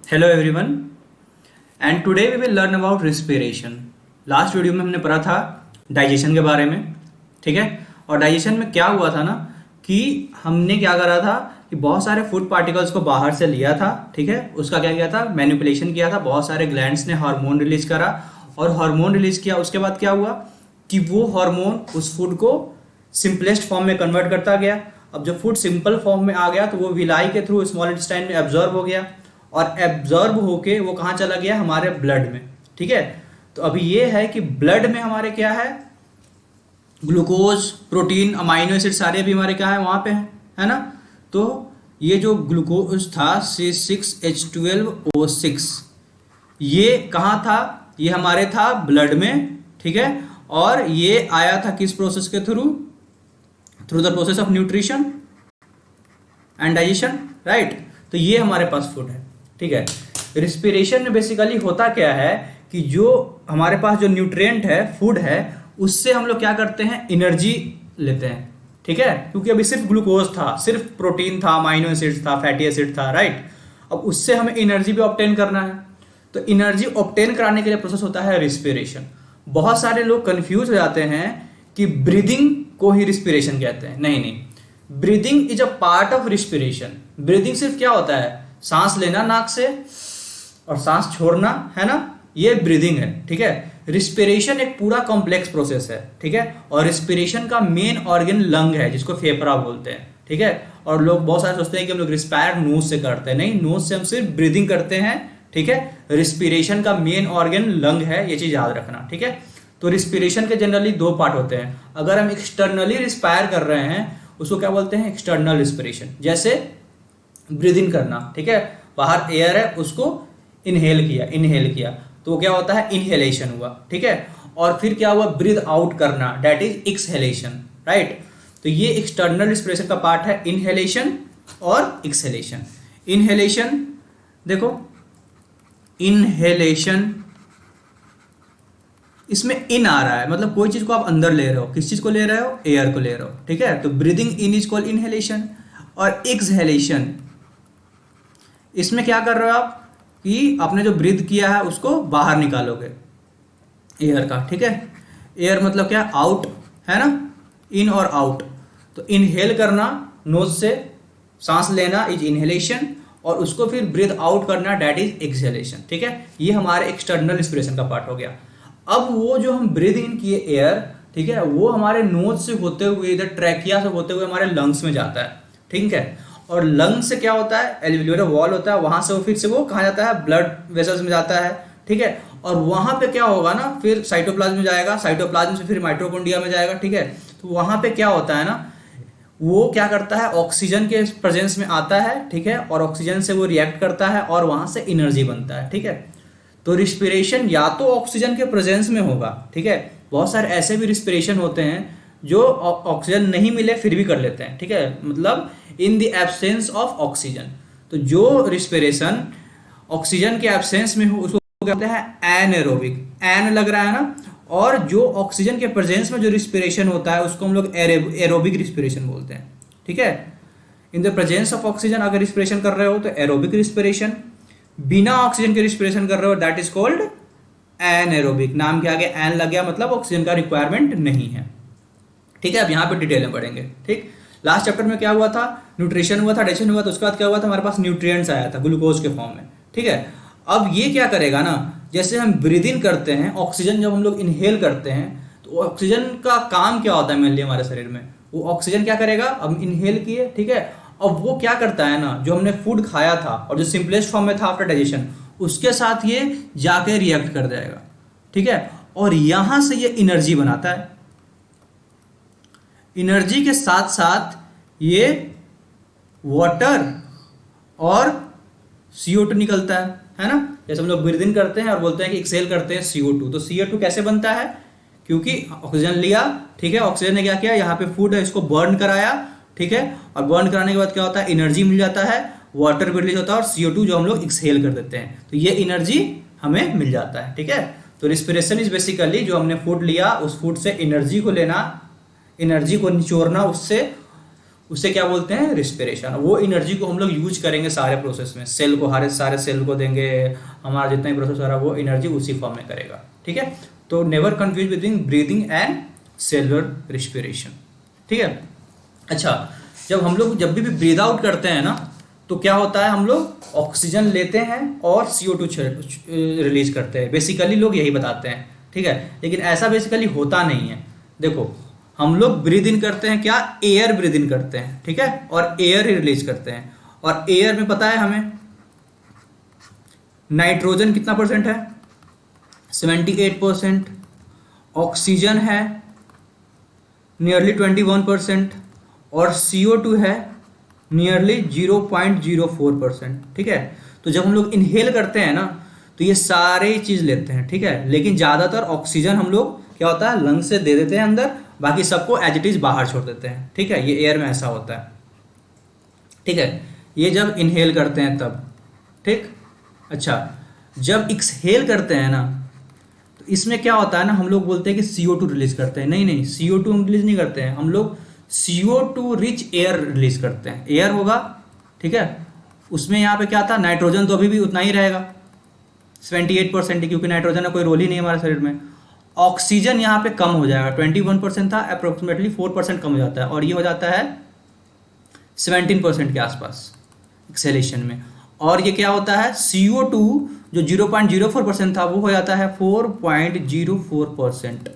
Hello everyone and today we will learn about respiration. Last video में हमने पढ़ा था डाइजेशन के बारे में, ठीक है। और डाइजेशन में क्या हुआ था ना कि हमने क्या करा था कि बहुत सारे फूड पार्टिकल्स को बाहर से लिया था, ठीक है। उसका क्या किया था, मैनिपुलेशन किया था, बहुत सारे ग्लैंड्स ने हार्मोन रिलीज करा और हार्मोन रिलीज किया। उसके बाद क्या हुआ कि वो हार्मोन उस फूड को सिंपलेस्ट फॉर्म में कन्वर्ट करता गया। अब जब फूड सिंपल फॉर्म में आ गया तो वो विलाई के थ्रू स्मॉल इंटेस्टाइन में एब्जॉर्ब हो गया और एब्जॉर्ब होके वो कहाँ चला गया, हमारे ब्लड में, ठीक है। तो अभी ये है कि ब्लड में हमारे क्या है, ग्लूकोज, प्रोटीन, अमाइनो एसिड सारे भी हमारे क्या है, वहां पे है ना। तो ये जो ग्लूकोज था C6H12O6 ये कहाँ था, ये हमारे था ब्लड में, ठीक है। और ये आया था किस प्रोसेस के through the process of nutrition and digestion, right. तो ये हमारे पास फूड है, ठीक है। रिस्पिरेशन में बेसिकली होता क्या है कि जो हमारे पास जो न्यूट्रिएंट है, फूड है, उससे हम लोग क्या करते हैं, एनर्जी लेते हैं, ठीक है। क्योंकि अभी सिर्फ ग्लूकोज था, सिर्फ प्रोटीन था, अमाइनो एसिड था, फैटी एसिड था, राइट। अब उससे हमें एनर्जी भी ऑब्टेन करना है, तो एनर्जी ऑब्टेन कराने के लिए प्रोसेस होता है रिस्पिरेशन। बहुत सारे लोग कंफ्यूज हो जाते हैं कि ब्रीदिंग को ही रिस्पिरेशन कहते हैं। नहीं नहीं, breathing is a part of respiration. Breathing सिर्फ क्या होता है, सांस लेना नाक से और सांस छोड़ना, है ना, ये ब्रीदिंग है, ठीक है। रिस्पिरेशन एक पूरा कॉम्प्लेक्स प्रोसेस है, ठीक है। और रिस्पिरेशन का मेन ऑर्गन लंग है, जिसको फेफड़ा बोलते हैं, ठीक है। और लोग बहुत सारे सोचते हैं कि हम लोग रिस्पायर नोज से करते हैं, नहीं, नोज से हम सिर्फ ब्रीदिंग करते हैं, ठीक है। रिस्पिरेशन का मेन ऑर्गन लंग है, ये चीज याद रखना, ठीक है। तो रिस्पिरेशन के जनरली दो पार्ट होते हैं। अगर हम एक्सटर्नली रिस्पायर कर रहे हैं उसको क्या बोलते हैं, एक्सटर्नल रिस्पिरेशन, जैसे ब्रीदिंग करना, ठीक है। बाहर एयर है, उसको इनहेल किया तो वो क्या होता है, इनहेलेशन हुआ, ठीक है। और फिर क्या हुआ, ब्रीद आउट करना, दैट इज एक्सहेलेशन, राइट। तो ये एक्सटर्नल रिस्पिरेशन का पार्ट है, इनहेलेशन और एक्सहेलेशन। इनहेलेशन देखो, इनहेलेशन इसमें इन आ रहा है, मतलब कोई चीज को आप अंदर ले रहे हो, किस चीज को ले रहे हो, एयर को ले रहे हो, ठीक है। तो breathing in is called inhalation. और एक्सहेलेशन, इसमें क्या कर रहे हो आप कि आपने जो ब्रीद किया है उसको बाहर निकालोगे एयर का, ठीक है। एयर मतलब क्या, आउट, है ना, इन और आउट। तो इनहेल करना नोज से, सांस लेना इज इनहेलेशन, और उसको फिर ब्रीद आउट करना, डेट इज एक्सहेलेशन, ठीक है। ये हमारे एक्सटर्नल रिस्पिरेशन का पार्ट हो गया। अब वो जो हम ब्रीद इन किए एयर, ठीक है, वो हमारे नोज से होते हुए, इधर ट्रैकिया से होते हुए हमारे लंग्स में जाता है, ठीक है। और लंग्स से क्या होता है, एल्वियोलर वॉल होता है, वहां से वो फिर से वो कहाँ जाता है, ब्लड वेसल्स में जाता है, ठीक है। और वहां पे क्या होगा ना, फिर साइटोप्लाज्म में जाएगा, साइटोप्लाज्म से फिर माइटोकॉन्ड्रिया में जाएगा, ठीक है। तो वहां पे क्या होता है ना, वो क्या करता है, ऑक्सीजन के प्रेजेंस में आता है, ठीक है, और ऑक्सीजन से वो रिएक्ट करता है और वहां से एनर्जी बनता है, ठीक है। तो रिस्पिरेशन या तो ऑक्सीजन के प्रेजेंस में होगा, ठीक है। बहुत सारे ऐसे भी रिस्पिरेशन होते हैं जो ऑक्सीजन नहीं मिले फिर भी कर लेते हैं, ठीक है, मतलब in the absence of oxygen. तो जो रिस्पिरेशन ऑक्सीजन के एब्सेंस में हो उसको कहते हैं एनएरोबिक, एन लग रहा है ना। और जो ऑक्सीजन के प्रेजेंस में जो रिस्पिरेशन होता है उसको हम लोग एरोबिक रिस्पिरेशन बोलते हैं, ठीक है। In the presence of oxygen अगर रिस्पिरेशन कर रहे हो तो एरोबिक रिस्पिरेशन, बिना ऑक्सीजन के रिस्पिरेशन कर रहे हो दैट इज कॉल्ड एनएरोबिक। नाम के आगे एन लग गया, मतलब ऑक्सीजन का रिक्वायरमेंट नहीं है, ठीक है। अब यहाँ पे डिटेल में पढ़ेंगे, ठीक। लास्ट चैप्टर में क्या हुआ था, न्यूट्रिशन हुआ था, डाइजेशन हुआ था, उसके बाद क्या हुआ था, हमारे पास न्यूट्रिएंट्स आया था ग्लूकोज के फॉर्म में, ठीक है। अब ये क्या करेगा ना, जैसे हम ब्रीद इन करते हैं, ऑक्सीजन जब हम लोग इनहेल करते हैं तो ऑक्सीजन का काम क्या होता है मेनली हमारे शरीर में, वो ऑक्सीजन क्या करेगा, अब इनहेल किए, ठीक है। अब वो क्या करता है ना, जो हमने फूड खाया था और जो सिंपलेस्ट फॉर्म में था आफ्टर डाइजेशन, उसके साथ ये जाके रिएक्ट कर जाएगा, ठीक है। और यहां से ये एनर्जी बनाता है। एनर्जी के साथ साथ ये वाटर और CO2 निकलता है ना। जैसे हम लोग ब्रीद इन करते हैं और बोलते हैं कि एक्सेल करते हैं CO2, तो CO2 कैसे बनता है, क्योंकि ऑक्सीजन लिया, ठीक है, ऑक्सीजन ने क्या किया, यहाँ पे फूड है इसको बर्न कराया, ठीक है। और बर्न कराने के बाद क्या होता है, एनर्जी मिल जाता है, वाटर भी रिलीज होता है और CO2 जो हम लोग एक्सहेल कर देते हैं, तो ये एनर्जी हमें मिल जाता है, ठीक है। तो रिस्पिरेशन इज बेसिकली जो हमने फूड लिया उस फूड से एनर्जी को लेना, एनर्जी को निचोड़ना उससे, उसे क्या बोलते हैं, रिस्पिरेशन। वो एनर्जी को हम लोग यूज करेंगे सारे प्रोसेस में, सेल को, हर सारे सेल को देंगे, हमारा जितना भी प्रोसेस हो रहा है वो एनर्जी उसी फॉर्म में करेगा, ठीक है। तो never confuse between breathing and cellular respiration, ठीक है। अच्छा, जब भी ब्रीद आउट करते हैं ना, तो क्या होता है, हम लोग ऑक्सीजन लेते हैं और CO2 रिलीज करते हैं, बेसिकली लोग यही बताते हैं, ठीक है। लेकिन ऐसा बेसिकली होता नहीं है। देखो, हम लोग ब्रीद इन करते हैं क्या, एयर ब्रीद इन करते हैं, ठीक है, और एयर रिलीज करते हैं। और एयर में पता है हमें नाइट्रोजन कितना परसेंट है, 78%, ऑक्सीजन है नियरली 21%, और CO2 है नियरली 0.04%, ठीक है। तो जब हम लोग इनहेल करते हैं ना, तो ये सारे चीज लेते हैं, ठीक है। लेकिन ज्यादातर ऑक्सीजन हम लोग क्या होता है, लंग से दे देते हैं अंदर, बाकी सबको एज इट इज बाहर छोड़ देते हैं, ठीक है। ये एयर में ऐसा होता है, ठीक है। ये जब इनहेल करते हैं तब, ठीक। अच्छा, जब एक्सहेल करते हैं ना, तो इसमें क्या होता है ना, हम लोग बोलते हैं कि CO2 रिलीज करते हैं। नहीं, CO2 हम रिलीज नहीं करते हैं, हम लोग CO2 रिच एयर रिलीज करते हैं। एयर होगा, ठीक है, उसमें यहाँ पे क्या था, नाइट्रोजन तो अभी भी उतना ही रहेगा 78%, क्योंकि नाइट्रोजन का कोई रोल ही नहीं है हमारे शरीर में। ऑक्सीजन यहाँ पे कम हो जाएगा, 21% था, अप्रोक्सीमेटली 4% कम हो जाता है, और ये हो जाता है 17% के आसपास एक्सेलेशन में। और ये क्या होता है, CO2 जो 0.04% था वो हो जाता है 4.04%,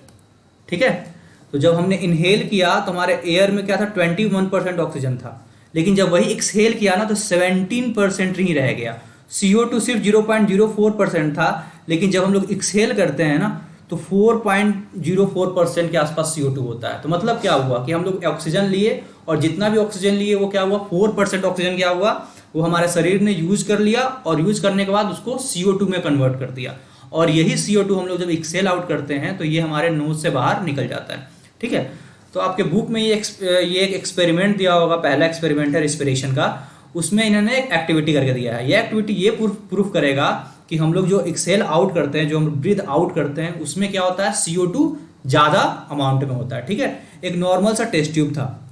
ठीक है। तो जब हमने इनहेल किया तो हमारे एयर में क्या था, 21% ऑक्सीजन था, लेकिन जब वही एक्सहेल किया ना, तो 17% ही रह गया। CO2 सिर्फ 0.04% था, लेकिन जब हम लोग एक्सहेल करते हैं ना, तो 4.04% के आसपास CO2 होता है। तो मतलब क्या हुआ कि हम लोग ऑक्सीजन लिए, और जितना भी ऑक्सीजन लिए वो क्या हुआ, 4% ऑक्सीजन क्या हुआ, वो हमारे शरीर ने यूज कर लिया, और यूज करने के बाद उसको CO2 में कन्वर्ट कर दिया। और यही CO2 हम लोग जब एक्सहेल आउट करते हैं तो ये हमारे नोज से बाहर निकल जाता है, ठीक है। तो आपके बुक में ये एक एक्सपेरिमेंट दिया होगा, पहला एक्सपेरिमेंट है रिस्पिरेशन का, उसमें इन्होंने एक एक्टिविटी करके दिया है। ये एक्टिविटी ये प्रूफ करेगा कि हम लोग जो एक्सहेल आउट करते हैं, जो हम ब्रीथ आउट करते हैं, उसमें क्या होता है, CO2 ज़्यादा अमाउंट में होता है, ठीक है। एक नॉर्मल सा टेस्ट ट्यूब था,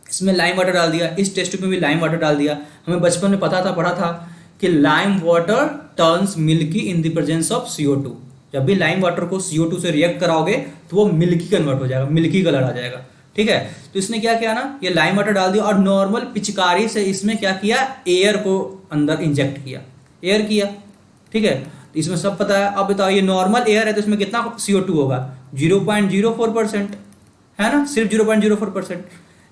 इसमें लाइम वाटर डाल दिया, इस टेस्ट ट्यूब में भी लाइम वाटर डाल दिया। हमें बचपन में पता था, पढ़ा था कि lime water turns milky in the presence of CO2। जब भी लाइम वाटर को CO2 से रिएक्ट कराओगे तो वो मिल्की कन्वर्ट हो जाएगा, मिल्की कलर आ जाएगा, ठीक है। तो इसने क्या किया ना, ये लाइम वाटर डाल दिया, और नॉर्मल पिचकारी से इसमें क्या किया, एयर को अंदर इंजेक्ट किया, एयर किया, ठीक है। तो इसमें सब पता है। अब बताओ, ये नॉर्मल एयर है तो इसमें कितना CO2 होगा, 0.04% है ना, सिर्फ 0.04%।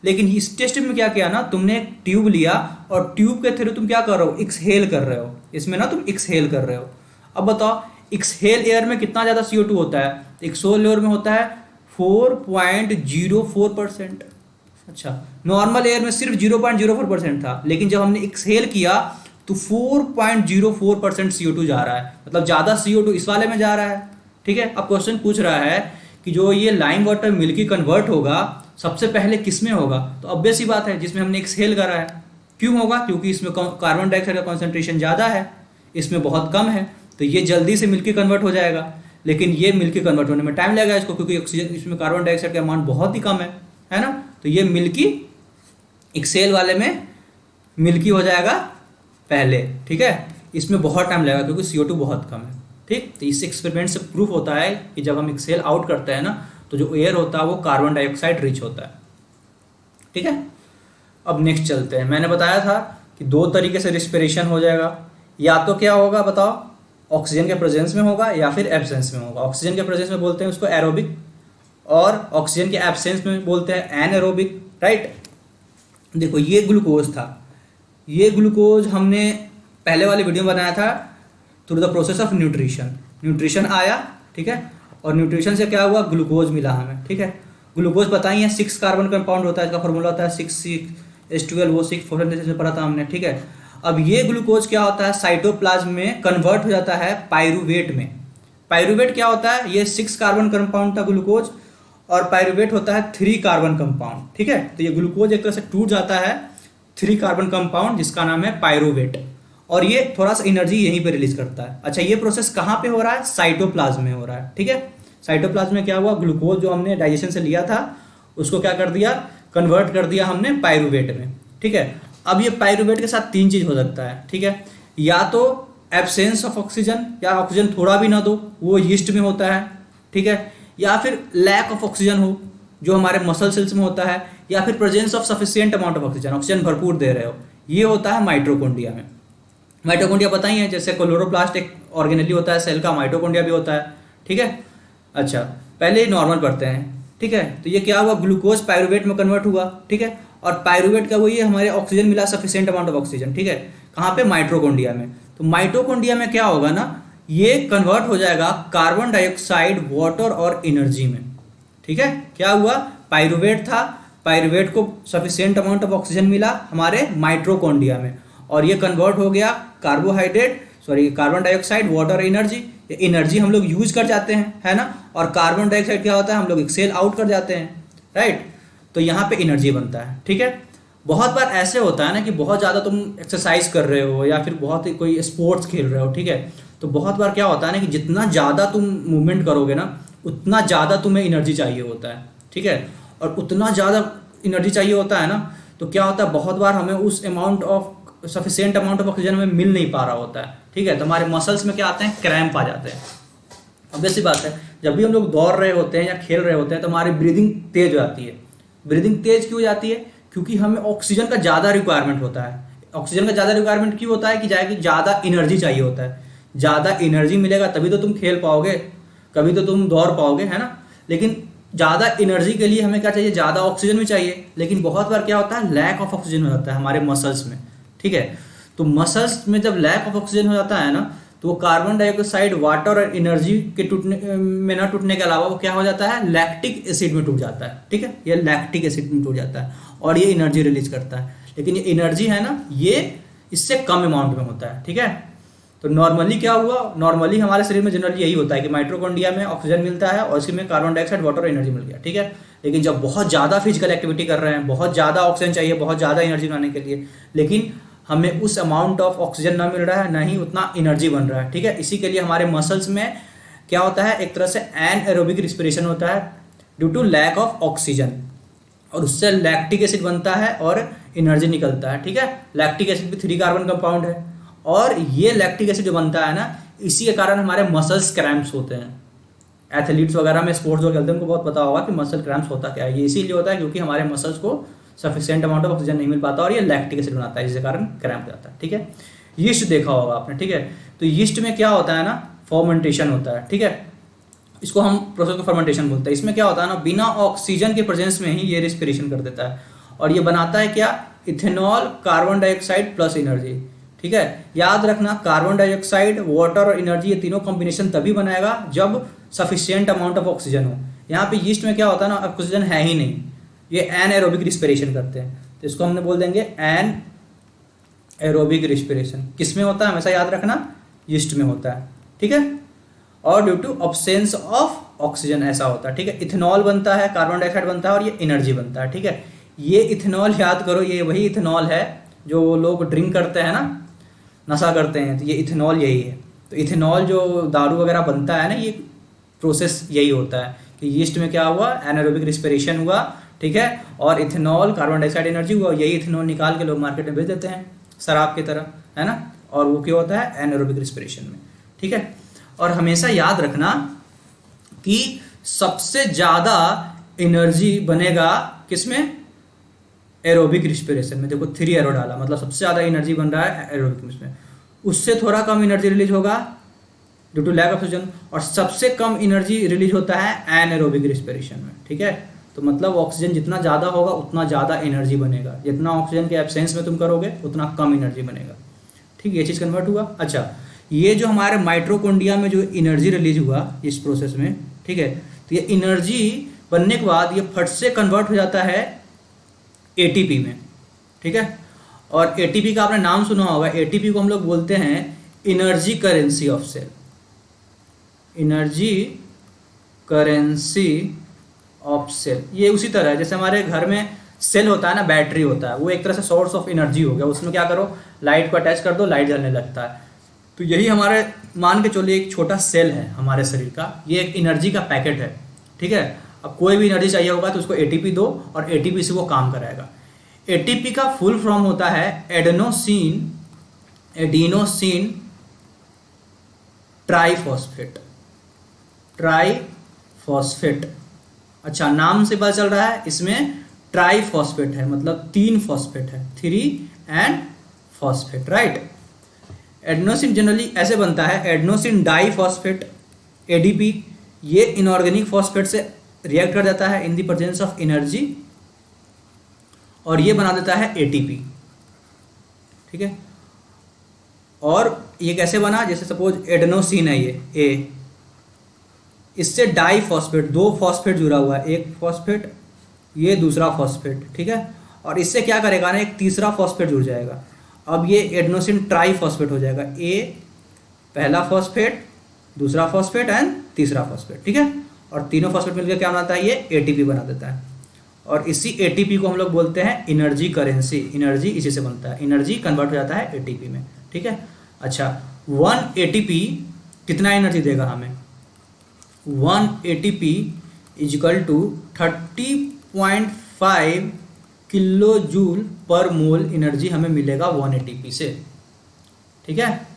लेकिन इस टेस्ट में क्या किया ना, तुमने एक ट्यूब लिया, और ट्यूब के थ्रू तुम क्या कर रहे हो, एक्सहेल कर रहे हो, इसमें ना तुम एक्सहेल कर रहे हो। अब बताओ, एक्सहेल एयर में कितना ज़्यादा CO2 होता है, एक्सहेल एयर में होता है 4.04%। अच्छा, नॉर्मल एयर में सिर्फ 0.04% था, लेकिन जब हमने एक्सहेल किया तो 4.04% CO2 जा रहा है, मतलब ज़्यादा CO2 इस वाले में जा रहा है, ठीक है। अब क्वेश्चन पूछ रहा है कि जो ये लाइम वाटर मिल्की कन्वर्ट होगा सबसे पहले किस में होगा, तो ऑब्वियस सी बात है जिसमें हमने एक्सहेल करा है। क्यों होगा, क्योंकि इसमें कार्बन डाइऑक्साइड का कॉन्सेंट्रेशन ज़्यादा है, इसमें बहुत कम है, तो ये जल्दी से मिल्की कन्वर्ट हो जाएगा। लेकिन ये मिल्की कन्वर्ट होने में टाइम लगेगा इसको, क्योंकि ऑक्सीजन, इसमें कार्बन डाइऑक्साइड का अमाउंट बहुत ही कम है ना। तो ये मिल्की एक्सेल वाले में मिल्की हो जाएगा पहले, ठीक है। इसमें बहुत टाइम लगेगा क्योंकि CO2 बहुत कम है, ठीक। तो इस एक्सपेरिमेंट से प्रूफ होता है कि जब हम एक्सेल आउट करते हैं ना, तो जो एयर होता है वो कार्बन डाइऑक्साइड रिच होता है, ठीक है। अब नेक्स्ट चलते हैं। मैंने बताया था कि 2 तरीके से रिस्पिरेशन हो जाएगा, या तो क्या होगा बताओ, ऑक्सीजन के प्रेजेंस में होगा या फिर एब्सेंस में होगा। ऑक्सीजन के प्रेजेंस में बोलते हैं उसको एरोबिक, और ऑक्सीजन के एब्सेंस में बोलते हैं एनएरोबिक, राइट। देखो, ये ग्लूकोज था, ये ग्लूकोज हमने पहले वाले वीडियो में बनाया था through the process of nutrition आया, ठीक है। और न्यूट्रिशन से क्या हुआ, ग्लूकोज मिला हमें, ठीक है। ग्लूकोज बताइए 6 कार्बन कंपाउंड होता है, इसका फॉर्मूला होता है 6H12O6, फोटोसिंथेसिस में पढ़ा था हमने, ठीक है। अब ये ग्लूकोज क्या होता है, साइटोप्लाज्म में कन्वर्ट हो जाता है पायरूवेट में। पायरूवेट क्या होता है, ये 6 कार्बन कंपाउंड था ग्लूकोज, और पायरूवेट होता है 3 कार्बन कंपाउंड, ठीक है। तो ये ग्लूकोज एक तरह से टूट जाता है 3 कार्बन कंपाउंड, जिसका नाम है पायरूवेट, और ये थोड़ा सा एनर्जी यहीं पे रिलीज करता है। अच्छा, ये प्रोसेस कहाँ पे हो रहा है, साइटोप्लाज्म में हो रहा है, ठीक है। साइटोप्लाज्म में क्या हुआ, ग्लूकोज जो हमने डाइजेशन से लिया था उसको क्या कर दिया, कन्वर्ट कर दिया हमने पायरूवेट में, ठीक है। अब ये पायरूवेट के साथ तीन चीज हो सकता है, ठीक है। या तो एब्सेंस ऑफ ऑक्सीजन, या ऑक्सीजन थोड़ा भी ना दो, वो यीस्ट में होता है, ठीक है। या फिर लैक ऑफ ऑक्सीजन हो, जो हमारे मसल सेल्स में होता है। या फिर presence of sufficient amount of oxygen, oxygen भरपूर दे रहे हो, ये होता है माइटोकॉन्ड्रिया में। माइटोकॉन्ड्रिया पता ही है, जैसे क्लोरोप्लास्ट एक ऑर्गेनेली होता है सेल का, माइटोकॉन्ड्रिया भी होता है, ठीक है। अच्छा, पहले नॉर्मल पढ़ते हैं, ठीक है। तो ये क्या हुआ, ग्लूकोज पायरूवेट में कन्वर्ट हुआ, ठीक है। और पायरूवेट का वो ये हमारे ऑक्सीजन मिला, सफिशिएंट अमाउंट ऑफ ऑक्सीजन, ठीक है। कहाँ पे, माइटोकॉन्ड्रिया में। तो माइटोकॉन्ड्रिया में क्या होगा ना, ये कन्वर्ट हो जाएगा कार्बन डाइऑक्साइड, वाटर और एनर्जी में, ठीक है। क्या हुआ, पायरूवेट था, पायरूवेट को सफिशिएंट अमाउंट ऑफ ऑक्सीजन मिला हमारे माइटोकॉन्ड्रिया में, और ये कन्वर्ट हो गया carbon dioxide, water, energy. Energy हम लोग यूज कर जाते हैं, है ना। और कार्बन डाइऑक्साइड क्या होता है, हम लोग एक्सेल आउट कर जाते हैं, राइट। तो यहाँ पे एनर्जी बनता है, ठीक है। बहुत बार ऐसे होता है ना कि बहुत ज़्यादा तुम एक्सरसाइज कर रहे हो या फिर बहुत ही कोई स्पोर्ट्स खेल रहे हो, ठीक है। तो बहुत बार क्या होता है ना कि जितना ज़्यादा तुम मूवमेंट करोगे ना, उतना ज़्यादा तुम्हें एनर्जी चाहिए होता है, ठीक है। और उतना ज़्यादा एनर्जी चाहिए होता है ना, तो क्या होता है, बहुत बार हमें उस सफिशिएंट अमाउंट ऑफ ऑक्सीजन हमें मिल नहीं पा रहा होता है, ठीक है। तो हमारे मसल्स में क्या आते हैं, क्रैम्प आ जाते हैं। ऑब्वियस सी बात है, जब भी हम लोग दौड़ रहे होते हैं या खेल रहे होते हैं तो हमारी ब्रीदिंग तेज हो जाती है। ब्रीदिंग तेज क्यों हो जाती है, क्योंकि हमें ऑक्सीजन का ज़्यादा रिक्वायरमेंट होता है। ऑक्सीजन का ज़्यादा रिक्वायरमेंट क्यों होता है कि ज़्यादा एनर्जी चाहिए होता है। ज़्यादा एनर्जी मिलेगा तभी तो तुम खेल पाओगे, कभी तो तुम दौड़ पाओगे, है ना। लेकिन ज़्यादा एनर्जी के लिए हमें क्या चाहिए, ज़्यादा ऑक्सीजन भी चाहिए। लेकिन बहुत बार क्या होता है, लैक ऑफ ऑक्सीजन हो जाता है हमारे मसल्स में, ठीक है। तो मसल्स में जब लैक ऑफ ऑक्सीजन हो जाता है ना, तो वो कार्बन डाइऑक्साइड, वाटर और एनर्जी के टूटने में ना टूटने के अलावा वो क्या हो जाता है, लैक्टिक एसिड में टूट जाता है, ठीक है। ये लैक्टिक एसिड में टूट जाता है और ये एनर्जी रिलीज करता है। लेकिन ये एनर्जी है ना, ये इससे कम अमाउंट में होता है, ठीक है। तो नॉर्मली क्या हुआ, नॉर्मली हमारे शरीर में जनरली यही होता है कि माइटोकॉन्ड्रिया में ऑक्सीजन मिलता है और इसमें कार्बन डाइऑक्साइड, वाटर और एनर्जी मिल गया, ठीक है। लेकिन जब बहुत ज़्यादा फिजिकल एक्टिविटी कर रहे हैं, बहुत ज़्यादा ऑक्सीजन चाहिए, बहुत ज़्यादा एनर्जी बनाने के लिए, लेकिन हमें उस अमाउंट ऑफ ऑक्सीजन ना मिल रहा है, ना ही उतना एनर्जी बन रहा है, ठीक है। इसी के लिए हमारे मसल्स में क्या होता है, एक तरह से एनएरोबिक रिस्पिरेशन होता है due to lack of oxygen, और उससे लैक्टिक एसिड बनता है और एनर्जी निकलता है, ठीक है। लैक्टिक एसिड भी 3 कार्बन कंपाउंड है, और ये लैक्टिक एसिड जो बनता है ना, इसी के कारण हमारे मसल्स क्रैम्प्स होते हैं। एथलीट्स वगैरह में, स्पोर्ट्स जो खेलते हैं, उनको बहुत पता होगा कि मसल क्रैम्प्स होता क्या है। ये इसीलिए होता है क्योंकि हमारे मसल्स को सफिशिएंट अमाउंट ऑफ ऑक्सीजन नहीं मिल पाता और ये लैक्टिक एसिड बनाता है, जिसके कारण क्रैम्प हो जाता है, ठीक है। यीस्ट देखा होगा आपने, ठीक है। तो यीस्ट में क्या होता है ना, फर्मेंटेशन होता है, ठीक है। इसको हम प्रोसेस को फर्मेंटेशन बोलते हैं। इसमें क्या होता है ना, बिना ऑक्सीजन के प्रेजेंस में ही ये रेस्पिरेशन कर देता है, और ये बनाता है क्या, ethanol, carbon dioxide plus energy, ठीक है। याद रखना, कार्बन डाइऑक्साइड, वाटर और एनर्जी, ये तीनों कॉम्बिनेशन तभी बनाएगा जब सफिशिएंट अमाउंट ऑफ ऑक्सीजन हो। यहाँ पे यीस्ट में क्या होता है ना, ऑक्सीजन है ही नहीं, ये एनएरोबिक रिस्पिरेशन करते हैं। तो इसको हमने बोल देंगे एनएरोबिक रिस्पिरेशन। किस में होता है, हमेशा याद रखना, यीस्ट में होता है, ठीक है। और due to absence of oxygen ऐसा होता है, ठीक है। इथेनॉल बनता है, कार्बन डाइऑक्साइड बनता है और ये एनर्जी बनता है, ठीक है। ये इथेनॉल याद करो, ये वही इथेनॉल है जो लोग ड्रिंक करते हैं ना, नशा करते हैं, तो ये इथेनॉल यही है। तो इथेनॉल जो दारू वगैरह बनता है ना, ये प्रोसेस यही होता है कि यीस्ट में क्या हुआ, एनारोबिक रिस्पिरेशन हुआ, ठीक है। और इथेनॉल, कार्बन डाइऑक्साइड, एनर्जी हुआ, यही इथेनॉल निकाल के लोग मार्केट में बेच देते हैं शराब की तरह, है ना। और वो क्या होता है, एनारोबिक रिस्पिरेशन में, ठीक है। और हमेशा याद रखना कि सबसे ज़्यादा एनर्जी बनेगा किसमें, एरोबिक रिस्पिरेशन में। देखो 3 एरो डाला, मतलब सबसे ज़्यादा एनर्जी बन रहा है एरोबिक में। उससे थोड़ा कम एनर्जी रिलीज होगा due to lack of oxygen, और सबसे कम एनर्जी रिलीज होता है एनएरोबिक रिस्पिरेशन में, ठीक है। तो मतलब ऑक्सीजन जितना ज़्यादा होगा उतना ज़्यादा एनर्जी बनेगा, जितना ऑक्सीजन के एब्सेंस में तुम करोगे उतना कम एनर्जी बनेगा, ठीक है। ये चीज़ कन्वर्ट हुआ। अच्छा, ये जो हमारे माइटोकॉन्ड्रिया में जो एनर्जी रिलीज हुआ इस प्रोसेस में, ठीक है, तो ये एनर्जी बनने के बाद ये फट से कन्वर्ट हो जाता है एटीपी में, ठीक है। और एटीपी का आपने नाम सुना होगा, एटीपी को हम लोग बोलते हैं energy currency of cell, energy currency of cell. ये उसी तरह है जैसे हमारे घर में सेल होता है ना, बैटरी होता है, वो एक तरह से सोर्स ऑफ एनर्जी हो गया। उसमें क्या करो, लाइट को अटैच कर दो, लाइट जलने लगता है। तो यही हमारे, मान के चलिए एक छोटा सेल है हमारे शरीर का, ये एक एनर्जी का पैकेट है, ठीक है। अब कोई भी एनर्जी चाहिए होगा तो उसको एटीपी दो और एटीपी से वो काम कराएगा। एटीपी का फुल फॉर्म होता है एडिनोसिन ट्राइफॉस्फेट। अच्छा, नाम से पता चल रहा है इसमें ट्राइफॉस्फेट है, मतलब 3 फॉस्फेट है, 3 and phosphate, right. Adenosine generally ऐसे बनता है, एडेनोसिन डाइफॉस्फेट एडीपी। ये इनऑर्गेनिक फॉस्फेट से रिएक्ट कर जाता है in the presence of energy और ये बना देता है एटीपी, ठीक है। और ये कैसे बना, जैसे सपोज एडेनोसिन है ये ए, इससे डाइफॉस्फेट 2 फॉस्फेट जुड़ा हुआ है, एक फॉस्फेट ये दूसरा फॉस्फेट, ठीक है। और इससे क्या करेगा ना, एक तीसरा फॉस्फेट जुड़ जाएगा। अब ये एडेनोसिन ट्राइफॉस्फेट हो जाएगा, ए पहला फॉस्फेट, दूसरा फॉस्फेट एंड तीसरा फॉस्फेट, ठीक है। और तीनों फॉस्फेट मिलकर क्या बनाता है, ये एटीपी बना देता है। और इसी एटीपी को हम लोग बोलते हैं एनर्जी करेंसी। एनर्जी इसी से बनता है, एनर्जी कन्वर्ट हो जाता है एटीपी में, ठीक है। अच्छा, 1 एटीपी कितना एनर्जी देगा हमें, 1 ATP is equal to 30.5 kilo joule per mole energy हमें मिलेगा 1 एटीपी से, ठीक है।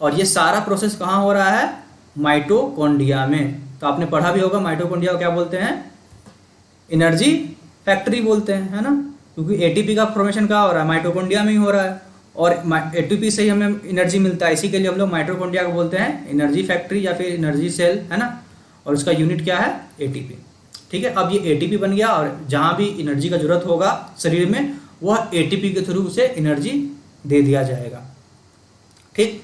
और ये सारा प्रोसेस कहाँ हो रहा है, माइटोकॉन्ड्रिया में। तो आपने पढ़ा भी होगा माइटोकॉन्ड्रिया को क्या बोलते हैं, एनर्जी फैक्ट्री बोलते हैं, है ना, क्योंकि एटीपी का फॉर्मेशन कहाँ हो रहा है, माइटोकॉन्ड्रिया में ही हो रहा है। और एटीपी से ही हमें एनर्जी मिलता है, इसी के लिए हम लोग माइटोकॉन्ड्रिया को बोलते हैं एनर्जी फैक्ट्री या फिर एनर्जी सेल, है ना। और उसका यूनिट क्या है, एटीपी, ठीक है। अब ये एटीपी बन गया और जहाँ भी एनर्जी का जरूरत होगा शरीर में, वह एटीपी के थ्रू उसे एनर्जी दे दिया जाएगा, ठीक।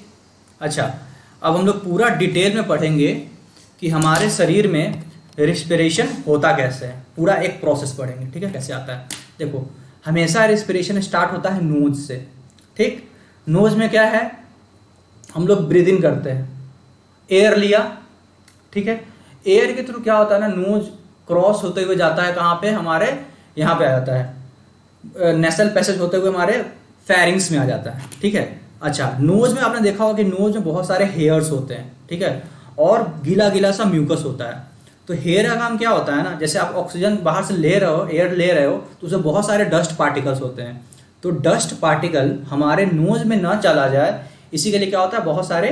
अच्छा, अब हम लोग पूरा डिटेल में पढ़ेंगे कि हमारे शरीर में रिस्पिरेशन होता कैसे है, पूरा एक प्रोसेस पढ़ेंगे, ठीक है, कैसे आता है। देखो, हमेशा रिस्पिरेशन स्टार्ट होता है नोज से, ठीक। नोज में क्या है, हम लोग ब्रीद इन करते हैं, एयर लिया, ठीक है। एयर के थ्रू क्या होता है ना, नोज क्रॉस होते हुए जाता है कहाँ पे, हमारे यहाँ पे आ जाता है, नेसल पैसेज होते हुए हमारे फेरिंग्स में आ जाता है, ठीक है। अच्छा, नोज में आपने देखा होगा कि नोज में बहुत सारे हेयर्स होते हैं, ठीक है, और गीला गीला सा म्यूकस होता है। तो हेयर का काम क्या होता है ना, जैसे आप ऑक्सीजन बाहर से ले रहे हो, एयर ले रहे हो, तो उसमें बहुत सारे डस्ट पार्टिकल्स होते हैं। तो डस्ट पार्टिकल हमारे नोज में ना चला जाए, इसी के लिए क्या होता है, बहुत सारे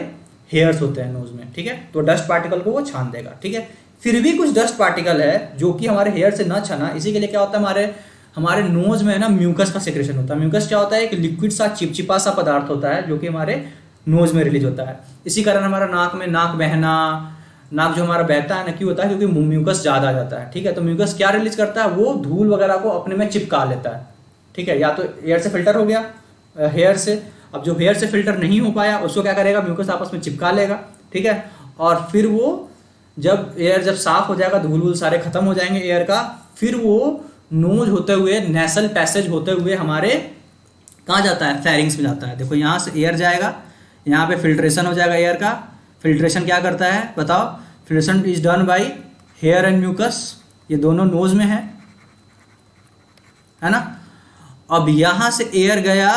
हेयर्स होते हैं नोज में, ठीक है। तो डस्ट पार्टिकल को वो छान देगा, ठीक है। फिर भी कुछ डस्ट पार्टिकल है जो कि हमारे हेयर से ना छना, इसी के लिए क्या होता है, हमारे नोज में है ना म्यूकस का सेक्रेशन होता है। म्यूकस क्या होता है, एक लिक्विड सा चिपचिपा सा पदार्थ होता है जो कि हमारे नोज में रिलीज होता है। इसी कारण हमारा नाक में नाक बहना, नाक जो हमारा बहता है ना, क्यों होता है, क्योंकि म्यूकस ज़्यादा आ जाता है, ठीक है। तो म्यूकस क्या रिलीज करता है, वो धूल वगैरह को अपने में चिपका लेता है, ठीक है। या तो एयर से फिल्टर हो गया, हेयर से, अब जो हेयर से फिल्टर नहीं हो पाया उसको क्या करेगा, म्यूकस आपस में चिपका लेगा, ठीक है। और फिर वो जब साफ हो जाएगा, धूल वूल सारे खत्म हो जाएंगे एयर का, फिर वो नोज होते हुए, नेसल पैसेज होते हुए हमारे कहाँ जाता है, फेरिंग्स में जाता है। देखो, यहाँ से एयर जाएगा, यहाँ पे फिल्ट्रेशन हो जाएगा एयर का। फिल्ट्रेशन क्या करता है बताओ, filtration is done by hair and mucus, ये दोनों नोज में है ना। अब यहाँ से एयर गया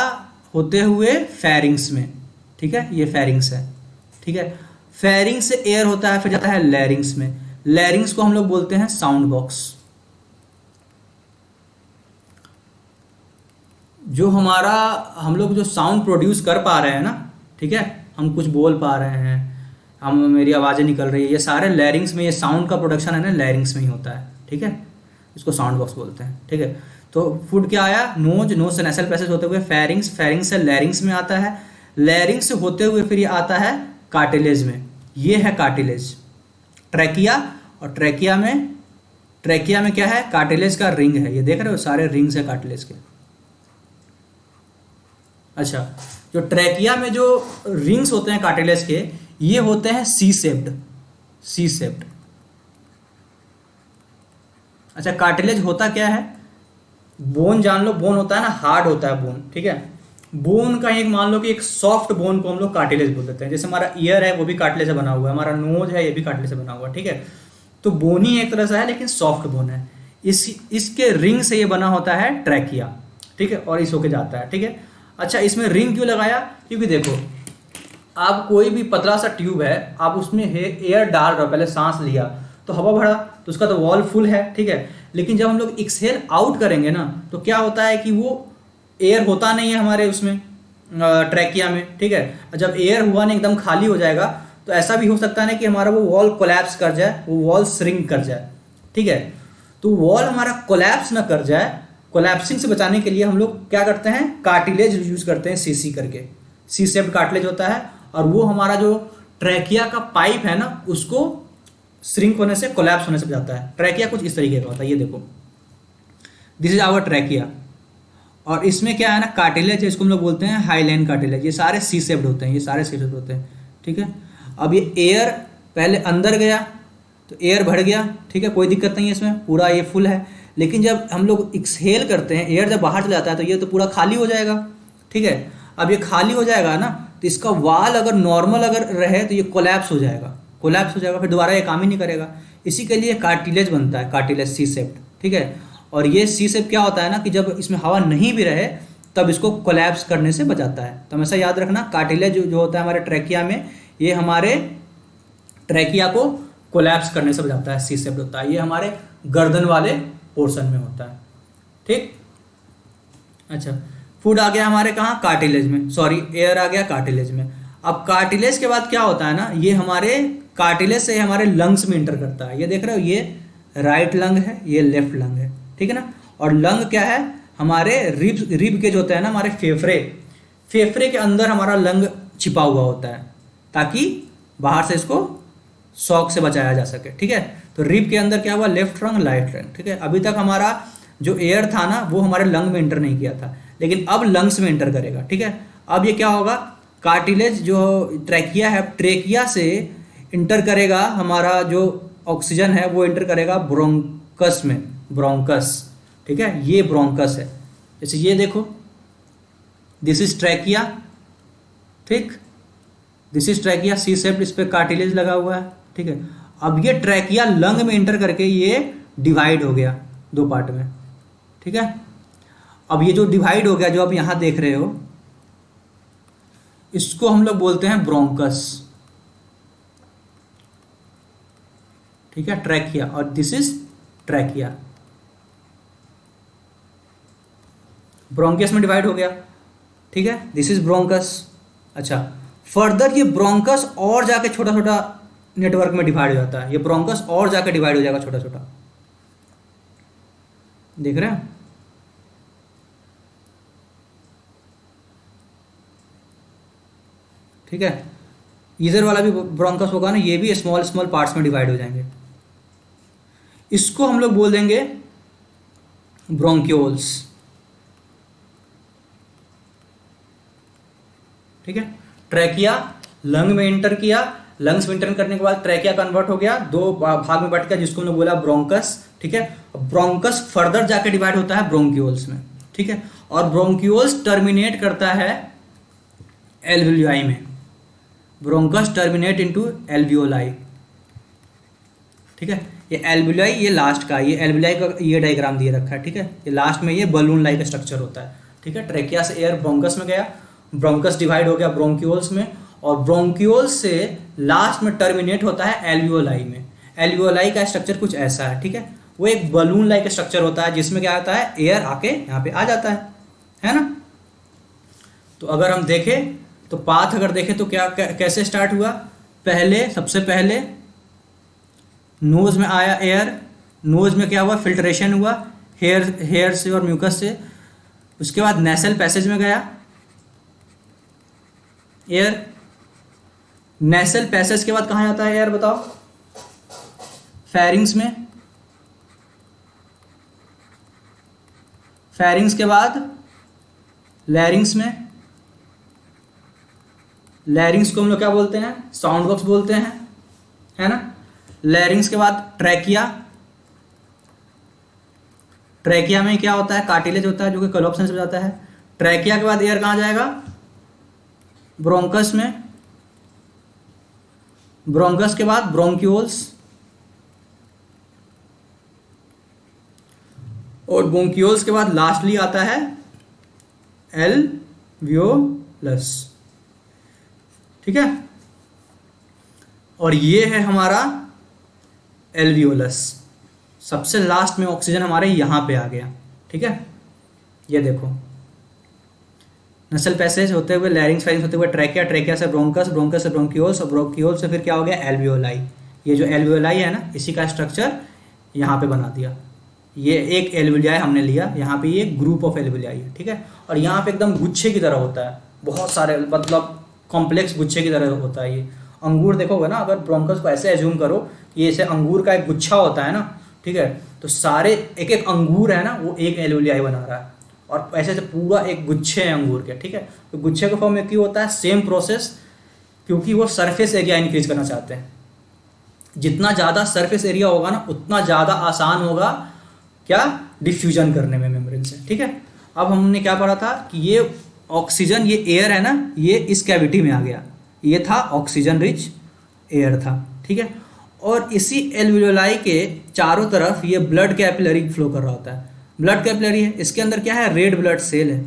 होते हुए फेरिंग्स में, ठीक है, ये फेरिंग्स है, ठीक है। फेरिंग्स से एयर होता है, फिर जाता है लैरिंग्स में। लैरिंग्स को हम लोग बोलते हैं साउंड बॉक्स। जो हमारा, हम लोग जो साउंड प्रोड्यूस कर पा रहे हैं ना, ठीक है, हम कुछ बोल पा रहे हैं, हम, मेरी आवाज़ें निकल रही है, ये सारे लैरिंग्स में, ये साउंड का प्रोडक्शन है ना, लैरिंग्स में ही होता है, ठीक है। इसको साउंड बॉक्स बोलते हैं, ठीक है। तो फूड क्या आया, नोज, नोज से नेसल पैसेज होते हुए फेरिंग्स, फेरिंग्स से लैरिंग्स में आता है, लैरिंग्स से होते हुए फिर ये आता है कार्टिलेज में। ये है कार्टिलेज, ट्रैकिया। और ट्रैकिया में क्या है, कार्टिलेज का रिंग है, ये देख रहे हो, सारे रिंग्स है कार्टिलेज के। अच्छा, जो ट्रैकिया में जो रिंग्स होते हैं कार्टिलेज के, ये होते हैं सी शेप्ड। अच्छा, कार्टिलेज होता क्या है, बोन जान लो, बोन होता है ना, हार्ड होता है बोन, ठीक है। बोन का एक मान लो कि एक सॉफ्ट बोन को हम लोग कार्टिलेज बोल देते हैं। जैसे हमारा ईयर है वो भी कार्टिलेज से बना हुआ है, हमारा नोज है ये भी कार्टिलेज से बना हुआ है, ठीक है। तो बोन ही एक तरह से है लेकिन सॉफ्ट बोन है। इसके रिंग से ये बना होता है ट्रैकिया, ठीक है, और इस होके जाता है, ठीक है। अच्छा, इसमें रिंग क्यों लगाया, क्योंकि देखो, आप कोई भी पतला सा ट्यूब है, आप उसमें एयर डाल रहे हो, पहले सांस लिया तो हवा भरा, तो उसका तो वॉल फुल है, ठीक है। लेकिन जब हम लोग एक्सहेल आउट करेंगे ना तो क्या होता है कि वो एयर होता नहीं है हमारे उसमें ट्रैकिया में, ठीक है। जब एयर हुआ नहीं, एकदम खाली हो जाएगा, तो ऐसा भी हो सकता है ना कि हमारा वो वॉल कोलैप्स कर जाए, वो वॉल श्रिंक कर जाए, ठीक है। तो वॉल हमारा कोलैप्स ना कर जाए, कोलैप्सिंग से बचाने के लिए हम लोग क्या करते हैं, कार्टिलेज यूज करते हैं, सीसी करके, सी शेप्ड कार्टिलेज होता है, और वो हमारा जो ट्रैकिया का पाइप है ना उसको श्रिंक होने से, कोलैप्स होने से बचाता है। ट्रैकिया कुछ इस तरीके का होता है, ये देखो, दिस इज आवर ट्रैकिया। और इसमें क्या है ना, कार्टिलेज है, इसको हम लोग बोलते हैं हाईलाइन कार्टिलेज। ये सारे सी शेप्ड होते हैं, ये सारे सी शेप्ड होते हैं, ठीक है। अब ये एयर पहले अंदर गया तो एयर भर गया, ठीक है, कोई दिक्कत नहीं है इसमें, पूरा ये फुल है। लेकिन जब हम लोग एक्सहेल करते हैं, एयर जब बाहर चला जाता है तो ये तो पूरा खाली हो जाएगा, ठीक है। अब ये खाली हो जाएगा ना, तो इसका वाल अगर नॉर्मल अगर रहे तो ये कोलैप्स हो जाएगा, कोलैप्स हो जाएगा, फिर दोबारा ये काम ही नहीं करेगा। इसी के लिए कार्टिलेज बनता है, कार्टिलेज सी शेप्ड, ठीक है। और ये सी शेप क्या होता है ना कि जब इसमें हवा नहीं भी रहे तब इसको कोलैप्स करने से बचाता है। तो हमेशा याद रखना, कार्टिलेज जो होता है हमारे ट्रैकिया में, ये हमारे ट्रैकिया को कोलैप्स करने से बचाता है, सी शेप्ड होता है। ये हमारे गर्दन वाले पोर्शन में होता है, ठीक। अच्छा, फूड आ गया हमारे कहाँ, कार्टिलेज में, सॉरी एयर आ गया कार्टिलेज में। अब कार्टिलेज के बाद क्या होता है ना, ये हमारे कार्टिलेज से हमारे लंग्स में इंटर करता है। ये देख रहे हो, ये राइट लंग है, ये लेफ्ट लंग है, ठीक है ना। और लंग क्या है, हमारे रिब के जो होते हैं ना, हमारे फेफड़े के अंदर हमारा लंग छिपा हुआ होता है, ताकि बाहर से इसको शॉक से बचाया जा सके, ठीक है। तो रिब के अंदर क्या हुआ, लेफ्ट लंग राइट लंग, ठीक है। अभी तक हमारा जो एयर था ना वो हमारे लंग में इंटर नहीं किया था, लेकिन अब लंग्स में इंटर करेगा, ठीक है। अब ये क्या होगा, कार्टिलेज जो ट्रैकिया है, ट्रैकिया से इंटर करेगा, हमारा जो ऑक्सीजन है वो इंटर करेगा ब्रोंकस में, ब्रोंकस, ठीक है। ये ब्रोंकस है, जैसे ये देखो, दिस इज ट्रैकिया, ठीक, this is trachea, C shaped, इस पे कार्टिलेज लगा हुआ है, ठीक है। अब ये ट्रैकिया लंग में इंटर करके ये डिवाइड हो गया दो पार्ट में, ठीक है। अब ये जो डिवाइड हो गया, जो आप यहां देख रहे हो, इसको हम लोग बोलते हैं ब्रोंकस, ठीक है, ट्रैकिया, और दिस इज ट्रैकिया। ब्रोंकस में डिवाइड हो गया, ठीक है, दिस इज ब्रोंकस। अच्छा, फर्दर ये ब्रोंकस और जाके छोटा छोटा नेटवर्क में डिवाइड हो जाता है, ये ब्रोंकस और जाके डिवाइड हो जाएगा छोटा छोटा, देख रहे हैं। ठीक है, इधर वाला भी ब्रोंकस होगा ना, ये भी स्मॉल स्मॉल पार्ट्स में डिवाइड हो जाएंगे। इसको हम लोग बोल देंगे ब्रोंक्यूल्स, ठीक है। ट्रैकिया लंग में एंटर किया, लंग्स में एंटर करने के बाद ट्रैकिया कन्वर्ट हो गया, दो भाग में बट गया, जिसको हमने बोला ब्रोंकस, ठीक है। ब्रोंकस फर्दर जाके डिवाइड होता है ब्रोंक्यूल्स में, ठीक है। और ब्रोंक्यूल्स टर्मिनेट करता है एल्वियोलाई में, ब्रोंकस टर्मिनेट इनटू एल्वियोलाई, ठीक है। ये एल्वियोलाई, ये लास्ट का, ये एल्वियोलाई का ये डायग्राम दिए रखा है, ठीक है। ये लास्ट में ये बलून लाइक स्ट्रक्चर होता है, ठीक है। ट्रैकिया से एयर ब्रोंकस में गया, ब्रोंकस डिवाइड हो गया ब्रोंक्यूल्स में, और ब्रोंक्यूल्स से लास्ट में टर्मिनेट होता है एल्वियोलाई में। एल्वियोलाई का स्ट्रक्चर कुछ ऐसा है, ठीक है। वो एक बलून लाइक स्ट्रक्चर होता है, जिसमें क्या होता है, एयर आके यहाँ पे आ जाता है ना। तो अगर हम देखें तो पाथ अगर देखें तो क्या कैसे स्टार्ट हुआ, पहले सबसे पहले नोज में आया एयर, नोज में क्या हुआ, फिल्ट्रेशन हुआ हेयर से और म्यूकस से। उसके बाद नेसल पैसेज में गया एयर, नेसल पैसेज के बाद कहाँ जाता है एयर बताओ, फेरिंग्स में, फेरिंग्स के बाद लैरिंग्स में, लैरिंग्स को हम लोग क्या बोलते हैं, साउंड बॉक्स बोलते हैं, है ना। लैरिंग्स के बाद ट्रैकिया, ट्रैकिया में क्या होता है, कार्टिलेज होता है जो कि कोलैप्सन से जाता है। ट्रैकिया के बाद एयर कहाँ जाएगा, ब्रोंकस में, ब्रोंकस के बाद ब्रोंक्यूल्स, और ब्रोंक्यूल्स के बाद लास्टली आता है एल्वियोलस, ठीक है। और ये है हमारा एल्वियोलस, सबसे लास्ट में ऑक्सीजन हमारे यहाँ पे आ गया, ठीक है। ये देखो, नसल पैसेज होते हुए लैरिंग्स फाइरिंग्स होते हुए ट्रैकिया, ट्रैकिया से ब्रोंकस, ब्रोंकस से ब्रोंकियोल्स, और ब्रोंकियोल्स से फिर क्या हो गया एल्वियोलाई। ये जो एल्वियोलाई है ना, इसी का स्ट्रक्चर यहाँ पे बना दिया। ये एक एल्वियोलाई हमने लिया, यहाँ पे ये ग्रुप ऑफ एल्वियोलाई है, ठीक है। और यहाँ पे एकदम गुच्छे की तरह होता है, बहुत सारे, मतलब कॉम्प्लेक्स गुच्छे की तरह होता है ये। अंगूर देखोगे ना, अगर ब्रोंकस को ऐसे एज्यूम करो, ये ऐसे अंगूर का एक गुच्छा होता है ना, ठीक है, तो सारे एक एक अंगूर है ना, वो एक एल्वियोलाई बना रहा है, और ऐसे से पूरा एक गुच्छे हैं अंगूर के, ठीक है। तो गुच्छे के फॉर्म में क्यों होता है? सेम प्रोसेस, क्योंकि वो सरफेस एरिया इंक्रीज करना चाहते हैं। जितना ज़्यादा सरफेस एरिया होगा ना, उतना ज़्यादा आसान होगा क्या, डिफ्यूजन करने में मेम्ब्रेन से, ठीक है। अब हमने क्या पढ़ा था कि ये ऑक्सीजन, ये एयर है ना, ये इस कैविटी में आ गया, ये था ऑक्सीजन रिच एयर था, ठीक है। और इसी एल्वियोलाई के चारों तरफ ये ब्लड कैपिलरी फ्लो कर रहा होता है। ब्लड कैपिलरी है, इसके अंदर क्या है, रेड ब्लड सेल है,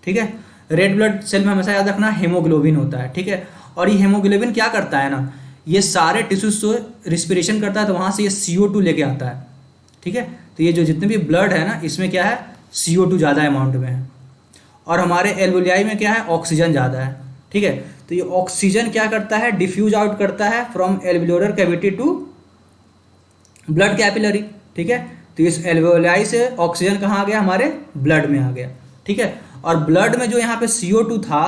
ठीक है। रेड ब्लड सेल में हमेशा याद रखना हेमोग्लोबिन होता है, ठीक है। और ये हेमोग्लोबिन क्या करता है ना, ये सारे टिश्यूज से रिस्पिरेशन करता है, तो वहाँ से ये CO2 लेके आता है, ठीक है। तो ये जो जितने भी ब्लड है ना, इसमें क्या है, CO2 ज़्यादा अमाउंट में है, और हमारे एल्वियोलाई में क्या है, ऑक्सीजन ज़्यादा है, ठीक है। तो ये ऑक्सीजन क्या करता है, डिफ्यूज आउट करता है from alveolar cavity to blood capillary, ठीक है। तो इस एल्वियोलाई से ऑक्सीजन कहाँ आ गया, हमारे ब्लड में आ गया, ठीक है। और ब्लड में जो यहाँ पे CO2 था,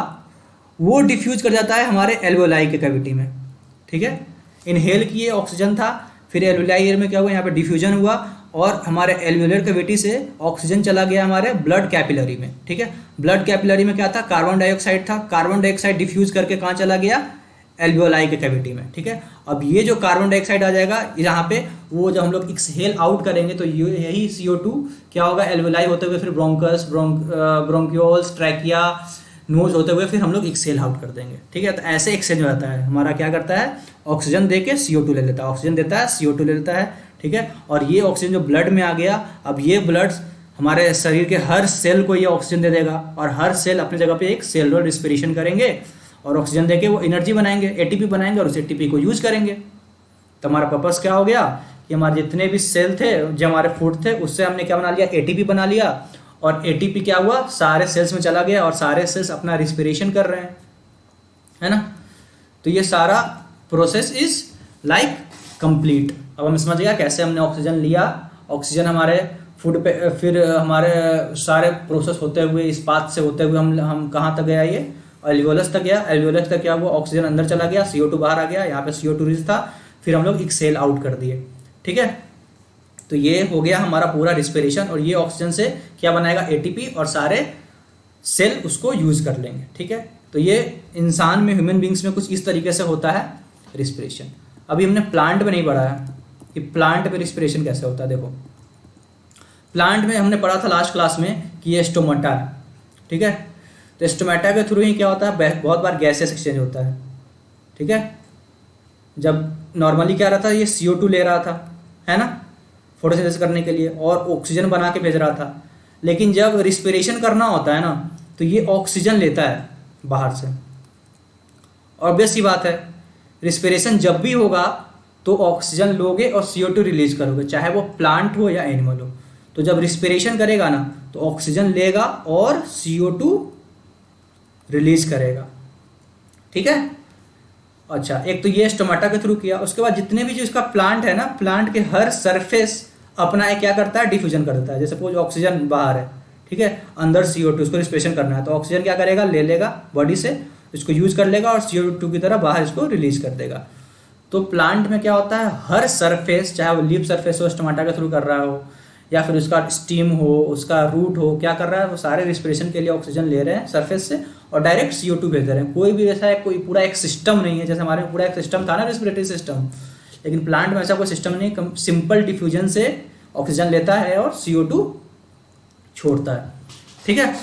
वो डिफ्यूज कर जाता है हमारे एल्वियोलाई के कैविटी में, ठीक है। इनहेल किए ऑक्सीजन था, फिर एल्वियोलाई एयर में क्या हुआ, यहाँ पे डिफ्यूजन हुआ, और हमारे एल्वियोलर कैविटी से ऑक्सीजन चला गया हमारे ब्लड कैपिलरी में, ठीक है। ब्लड कैपिलरी में क्या था, कार्बन डाइऑक्साइड था, कार्बन डाइऑक्साइड डिफ्यूज करके कहाँ चला गया, एल्वियोलाई के कैविटी में, ठीक है। अब ये जो कार्बन डाइऑक्साइड आ जाएगा यहाँ पे, वो जब हम लोग एक्सहेल आउट करेंगे तो यही CO2 क्या होगा, एल्वियोलाई होते हुए फिर ब्रोंकस, ब्रोंकियोल्स, ट्रैकिया, नोज होते हुए फिर हम लोग एक्सहेल आउट कर देंगे, ठीक है। तो ऐसे एक्सचेंज हो जाता है हमारा, क्या करता है, ऑक्सीजन दे के CO2 ले लेता है, ऑक्सीजन देता है CO2 ले लेता है, ठीक है। और ये ऑक्सीजन जो ब्लड में आ गया, अब ये ब्लड हमारे शरीर के हर सेल को ये ऑक्सीजन दे देगा, और हर सेल अपनी जगह पे एक सेलुलर रिस्पिरेशन करेंगे, और ऑक्सीजन देके वो एनर्जी बनाएंगे, ATP बनाएंगे, और उस ATP को यूज करेंगे। तो हमारा पर्पस क्या हो गया कि हमारे जितने भी सेल थे, जो हमारे फूड थे, उससे हमने क्या बना लिया, ATP बना लिया, और ATP क्या हुआ, सारे सेल्स में चला गया, और सारे सेल्स अपना रिस्पिरेशन कर रहे हैं, है ना। तो ये सारा प्रोसेस इज लाइक कंप्लीट। अब हम समझ गया कैसे हमने ऑक्सीजन लिया, ऑक्सीजन हमारे फूड पे, फिर हमारे सारे प्रोसेस होते हुए, इस पाथ से होते हुए हम कहाँ तक गया, ये एल्वियोलस तक गया। एल्वियोलस तक क्या हुआ, ऑक्सीजन अंदर चला गया, CO2 बाहर आ गया, यहाँ पे CO2 रिच था, फिर हम लोग एक्सहेल आउट कर दिए, ठीक है। तो ये हो गया हमारा पूरा रिस्पिरेशन, और ये ऑक्सीजन से क्या बनाएगा, ATP, और सारे सेल उसको यूज कर लेंगे, ठीक है। तो ये इंसान में, ह्यूमन बींग्स में कुछ इस तरीके से होता है रिस्पिरेशन। अभी हमने प्लांट में नहीं पढ़ा है कि प्लांट में रिस्पिरेशन कैसे होता है। देखो, प्लांट में हमने पढ़ा था लास्ट क्लास में कि ये स्टोमाटा है, ठीक है। तो स्टोमाटा के थ्रू ही क्या होता है, बहुत बार गैसेस एक्सचेंज होता है, ठीक है। जब नॉर्मली क्या रहा था, ये CO2 ले रहा था, है ना, फोटोसिंथेसिस करने के लिए, और ऑक्सीजन बना के भेज रहा था। लेकिन जब रिस्पिरेशन करना होता है ना, तो ये ऑक्सीजन लेता है बाहर से। ऑब्वियस सी बात है, रिस्पिरेशन जब भी होगा तो ऑक्सीजन लोगे और CO2 रिलीज करोगे, चाहे वो प्लांट हो या एनिमल हो। तो जब रिस्पिरेशन करेगा ना, तो ऑक्सीजन लेगा और CO2 रिलीज करेगा, ठीक है। अच्छा, एक तो ये स्टोमाटा के थ्रू किया। उसके बाद जितने भी जो इसका प्लांट है ना, प्लांट के हर सरफेस अपना एक क्या करता है, डिफ्यूजन कर देता है। जैसे सपोज ऑक्सीजन बाहर है, ठीक है, अंदर CO2, उसको रिस्पिरेशन करना है, तो ऑक्सीजन क्या करेगा, ले लेगा बॉडी से, इसको यूज कर लेगा, और CO2 की तरह बाहर इसको रिलीज कर देगा। तो प्लांट में क्या होता है, हर सरफेस, चाहे वो लीफ सरफेस हो, स्टोमाटा के थ्रू कर रहा हो, या फिर उसका स्टीम हो, उसका रूट हो, क्या कर रहा है, वो सारे रिस्पिरेशन के लिए ऑक्सीजन ले रहे हैं सरफेस से, और डायरेक्ट CO2 भेज रहे हैं। कोई भी ऐसा है, कोई पूरा एक सिस्टम नहीं है। जैसे हमारे पूरा एक सिस्टम था ना, रेस्पिरेटरी सिस्टम, लेकिन प्लांट में ऐसा कोई सिस्टम नहीं, सिंपल डिफ्यूजन से ऑक्सीजन लेता है और CO2 छोड़ता है, ठीक है।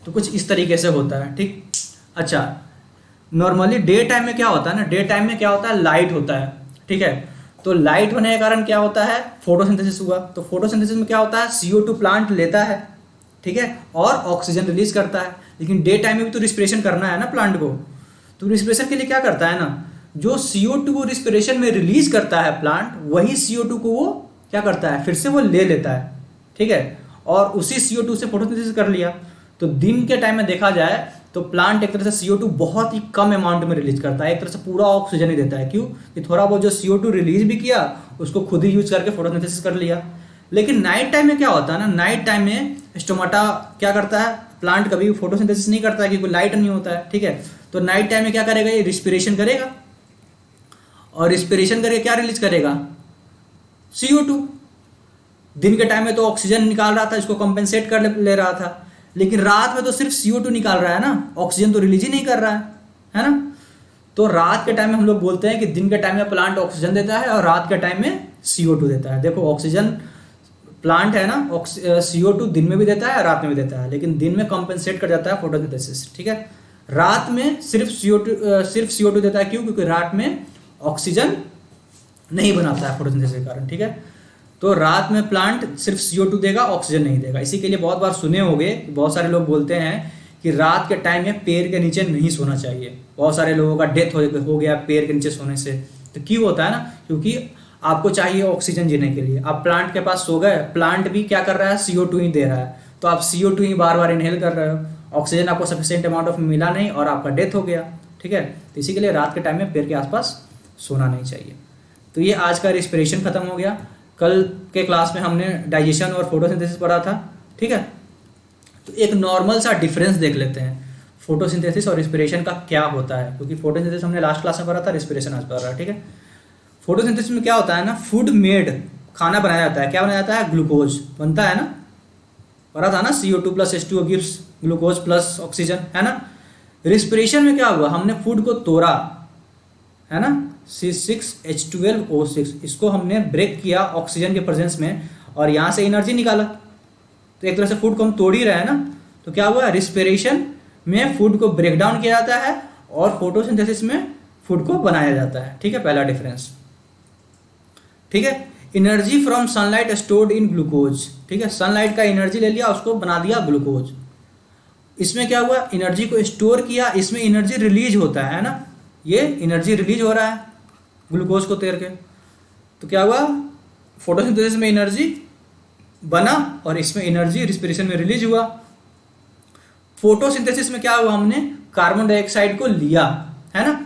तो कुछ इस तरीके से होता है, ठीक। अच्छा, नॉर्मली डे टाइम में क्या होता है ना, डे टाइम में क्या होता है, लाइट होता है, ठीक है। तो लाइट होने के कारण क्या होता है, फोटोसिंथेसिस हुआ। तो फोटोसिंथेसिस में क्या होता है, CO2 प्लांट लेता है, ठीक है, और ऑक्सीजन रिलीज करता है। लेकिन डे टाइम में भी तो रिस्पिरेशन करना है ना प्लांट को, तो रिस्पिरेशन के लिए क्या करता है ना, जो CO2 को रिस्पिरेशन में रिलीज करता है प्लांट, वही CO2 को वो क्या करता है, फिर से वो ले लेता है, ठीक है, और उसी CO2 से फोटोसिंथेसिस कर लिया। तो दिन के टाइम में देखा जाए तो प्लांट एक तरह से CO2 बहुत ही कम अमाउंट में रिलीज करता है, एक तरह से पूरा ऑक्सीजन ही देता है। क्यों? कि थोड़ा बहुत जो CO2 रिलीज भी किया उसको खुद ही यूज करके फोटोसिंथेसिस कर लिया। लेकिन नाइट टाइम में क्या होता है ना, नाइट टाइम में स्टोमाटा क्या करता है, प्लांट कभी फोटोसिंथेसिस नहीं करता है क्योंकि लाइट नहीं होता है, ठीक है। तो नाइट टाइम में क्या करेगा, ये रिस्पिरेशन करेगा, और रिस्पिरेशन करके क्या रिलीज करेगा, CO2। दिन के टाइम में तो ऑक्सीजन निकाल रहा था, इसको कंपेंसेट कर ले रहा था, लेकिन रात में तो सिर्फ CO2 निकाल रहा है ना, ऑक्सीजन तो रिलीज ही नहीं कर रहा है ना। तो रात के टाइम में हम लोग बोलते हैं कि दिन के टाइम में प्लांट ऑक्सीजन देता है और रात के टाइम में CO2 देता है। देखो ऑक्सीजन प्लांट है ना, CO2 दिन में भी देता है रात में भी देता है, लेकिन दिन में कंपेंसेट कर जाता है फोटोसिंथेसिस, ठीक है। रात में सिर्फ CO2 देता है। क्यों? क्योंकि रात में ऑक्सीजन नहीं बनाता है फोटोसिंथेसिस के कारण, ठीक है। तो रात में प्लांट सिर्फ CO2 देगा, ऑक्सीजन नहीं देगा। इसी के लिए बहुत बार सुने होंगे, बहुत सारे लोग बोलते हैं कि रात के टाइम में पेड़ के नीचे नहीं सोना चाहिए। बहुत सारे लोगों का डेथ हो गया पेड़ के नीचे सोने से। तो क्यों होता है ना, क्योंकि आपको चाहिए ऑक्सीजन जीने के लिए। आप प्लांट के पास सो गए, प्लांट भी क्या कर रहा है, CO2 ही दे रहा है, तो आप CO2 ही बार बार इनहेल कर रहे हो, ऑक्सीजन आपको सफिशिएंट अमाउंट ऑफ मिला नहीं और आपका डेथ हो गया, ठीक है। तो इसी के लिए रात के टाइम में पेड़ के आसपास सोना नहीं चाहिए। तो ये आज का रिस्पिरेशन खत्म हो गया। कल के क्लास में हमने डाइजेशन और फोटोसिंथेसिस पढ़ा था, ठीक है। तो एक नॉर्मल सा डिफरेंस देख लेते हैं फोटोसिंथेसिस और रिस्पिरेशन का क्या होता है, क्योंकि फोटोसिंथेसिस हमने लास्ट क्लास में पढ़ा था, रिस्पिरेशन आज पढ़ रहा है, ठीक है। फोटोसिंथेसिस में क्या होता है ना, फूड मेड, खाना बनाया जाता है। क्या बनाया जाता है, ग्लूकोज बनता है ना, पढ़ा था ना, CO2 plus H2O gives glucose plus oxygen, है ना। रिस्पिरेशन में क्या हुआ, हमने फूड को तोड़ा, है ना, C6H12O6, इसको हमने ब्रेक किया ऑक्सीजन के प्रेजेंस में और यहाँ से एनर्जी निकाला। तो एक तरह से फूड को हम तोड़ ही रहे हैं ना। तो क्या हुआ, रिस्पिरेशन में फूड को ब्रेक डाउन किया जाता है और फोटोसिंथेसिस में फूड को बनाया जाता है, ठीक है। पहला डिफरेंस, ठीक है। Energy from sunlight stored in glucose, ठीक है। सनलाइट का एनर्जी ले लिया, उसको बना दिया ग्लूकोज। इसमें क्या हुआ, एनर्जी को स्टोर किया, इसमें एनर्जी रिलीज होता है ना, ये एनर्जी रिलीज हो रहा है ग्लूकोज को तैर के। तो क्या हुआ, फोटोसिंथेसिस में एनर्जी बना और इसमें एनर्जी रिस्पिरेशन में रिलीज हुआ। फोटोसिंथेसिस में क्या हुआ, हमने कार्बन डाइऑक्साइड को लिया, है ना,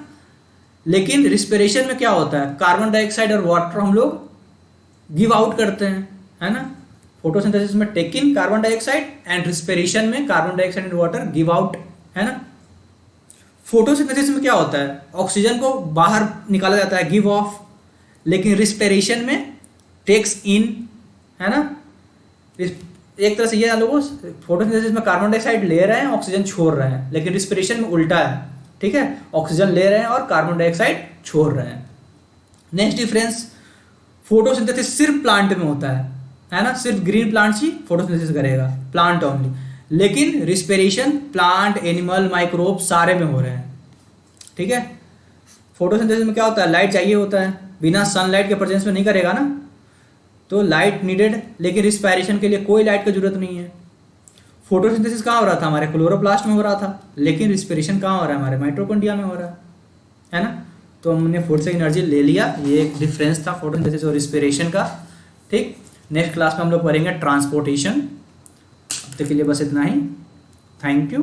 लेकिन रिस्पिरेशन में क्या होता है, कार्बन डाइऑक्साइड और वाटर हम लोग गिव आउट करते हैं, है ना। फोटोसिंथेसिस में take in carbon dioxide and respiration में carbon dioxide and water give out, है ना। फोटोसिंथेसिस में क्या होता है, ऑक्सीजन को बाहर निकाला जाता है, गिव ऑफ, लेकिन रिस्पिरेशन में टेक्स इन, है ना। एक तरह से ये लोगों, फोटोसिंथेसिस में कार्बन डाइऑक्साइड ले रहे हैं, ऑक्सीजन छोड़ रहे हैं, लेकिन रिस्पिरेशन में उल्टा है, ठीक है, ऑक्सीजन ले रहे हैं और कार्बन डाइऑक्साइड छोड़ रहे हैं। नेक्स्ट डिफरेंस, फोटोसिंथेसिस सिर्फ प्लांट में होता है ना, सिर्फ ग्रीन प्लांट्स ही फोटोसिंथेसिस करेगा, प्लांट ओनली। लेकिन रिस्पिरेशन प्लांट, एनिमल, माइक्रोब सारे में हो रहे हैं, ठीक है। फोटोसिंथेसिस में क्या होता है, लाइट चाहिए होता है, बिना सनलाइट के प्रेजेंस में नहीं करेगा ना, तो लाइट नीडेड। लेकिन रिस्पिरेशन के लिए कोई लाइट की जरूरत नहीं है। फोटोसिंथेसिस कहाँ हो रहा था, हमारे क्लोरोप्लास्ट में हो रहा था, लेकिन रिस्पिरेशन कहाँ हो रहा है, हमारे माइटोकॉन्ड्रिया में हो रहा है ना। तो हमने फूड से एनर्जी ले लिया, ये एक डिफरेंस था फोटोसिंथेसिस और रिस्पिरेशन का, ठीक। नेक्स्ट क्लास में हम लोग पढ़ेंगे ट्रांसपोर्टेशन। अब तक के लिए बस इतना ही, थैंक यू।